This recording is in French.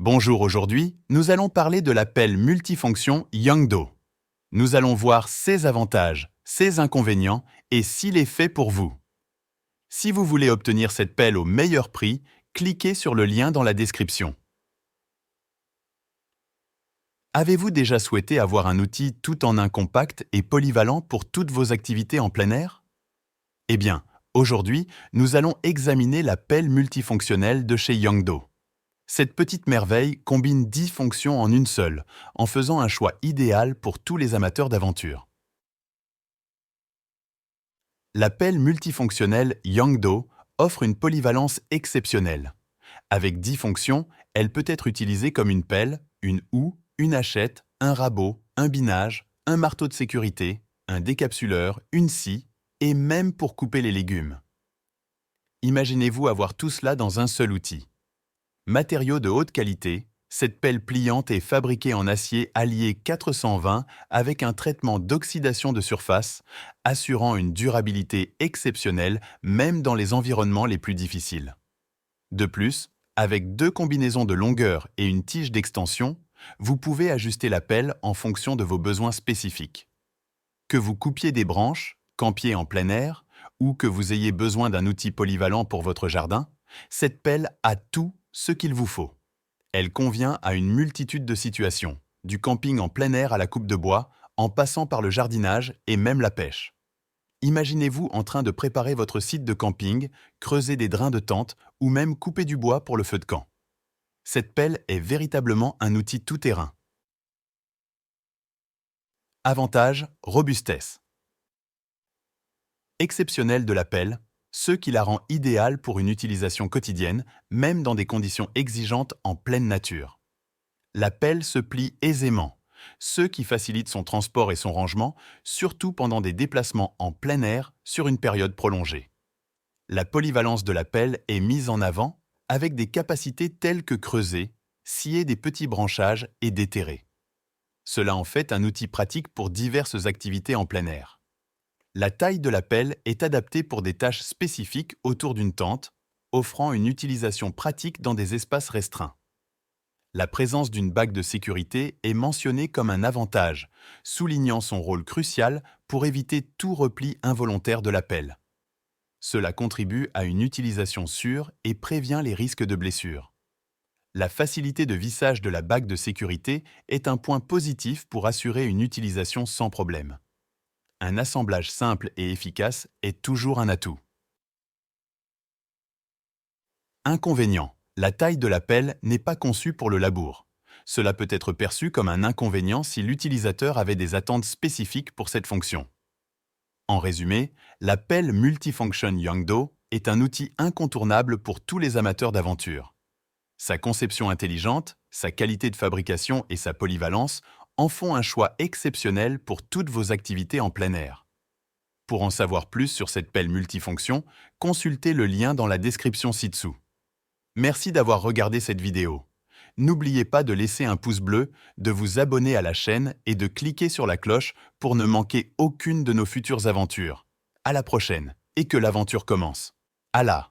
Bonjour, aujourd'hui, nous allons parler de la pelle multifonction Yongdo. Nous allons voir ses avantages, ses inconvénients et s'il est fait pour vous. Si vous voulez obtenir cette pelle au meilleur prix, cliquez sur le lien dans la description. Avez-vous déjà souhaité avoir un outil tout en un compact et polyvalent pour toutes vos activités en plein air? Eh bien, aujourd'hui, nous allons examiner la pelle multifonctionnelle de chez Yongdo. Cette petite merveille combine 10 fonctions en une seule, en faisant un choix idéal pour tous les amateurs d'aventure. La pelle multifonctionnelle Yongdo offre une polyvalence exceptionnelle. Avec 10 fonctions, elle peut être utilisée comme une pelle, une houe, une hachette, un rabot, un binage, un marteau de sécurité, un décapsuleur, une scie et même pour couper les légumes. Imaginez-vous avoir tout cela dans un seul outil. Matériaux de haute qualité, cette pelle pliante est fabriquée en acier allié 420 avec un traitement d'oxydation de surface, assurant une durabilité exceptionnelle même dans les environnements les plus difficiles. De plus, avec 2 combinaisons de longueur et une tige d'extension, vous pouvez ajuster la pelle en fonction de vos besoins spécifiques. Que vous coupiez des branches, campiez en plein air, ou que vous ayez besoin d'un outil polyvalent pour votre jardin, cette pelle a tout ce qu'il vous faut. Elle convient à une multitude de situations, du camping en plein air à la coupe de bois, en passant par le jardinage et même la pêche. Imaginez-vous en train de préparer votre site de camping, creuser des drains de tente ou même couper du bois pour le feu de camp. Cette pelle est véritablement un outil tout-terrain. Avantage, robustesse. Exceptionnel de la pelle, ce qui la rend idéale pour une utilisation quotidienne, même dans des conditions exigeantes en pleine nature. La pelle se plie aisément, ce qui facilite son transport et son rangement, surtout pendant des déplacements en plein air sur une période prolongée. La polyvalence de la pelle est mise en avant avec des capacités telles que creuser, scier des petits branchages et déterrer. Cela en fait un outil pratique pour diverses activités en plein air. La taille de la pelle est adaptée pour des tâches spécifiques autour d'une tente, offrant une utilisation pratique dans des espaces restreints. La présence d'une bague de sécurité est mentionnée comme un avantage, soulignant son rôle crucial pour éviter tout repli involontaire de la pelle. Cela contribue à une utilisation sûre et prévient les risques de blessures. La facilité de vissage de la bague de sécurité est un point positif pour assurer une utilisation sans problème. Un assemblage simple et efficace est toujours un atout. Inconvénient. La taille de la pelle n'est pas conçue pour le labour. Cela peut être perçu comme un inconvénient si l'utilisateur avait des attentes spécifiques pour cette fonction. En résumé, la pelle Multifunction Yongdo est un outil incontournable pour tous les amateurs d'aventure. Sa conception intelligente, sa qualité de fabrication et sa polyvalence en font un choix exceptionnel pour toutes vos activités en plein air. Pour en savoir plus sur cette pelle multifonction, consultez le lien dans la description ci-dessous. Merci d'avoir regardé cette vidéo. N'oubliez pas de laisser un pouce bleu, de vous abonner à la chaîne et de cliquer sur la cloche pour ne manquer aucune de nos futures aventures. À la prochaine et que l'aventure commence. Allah!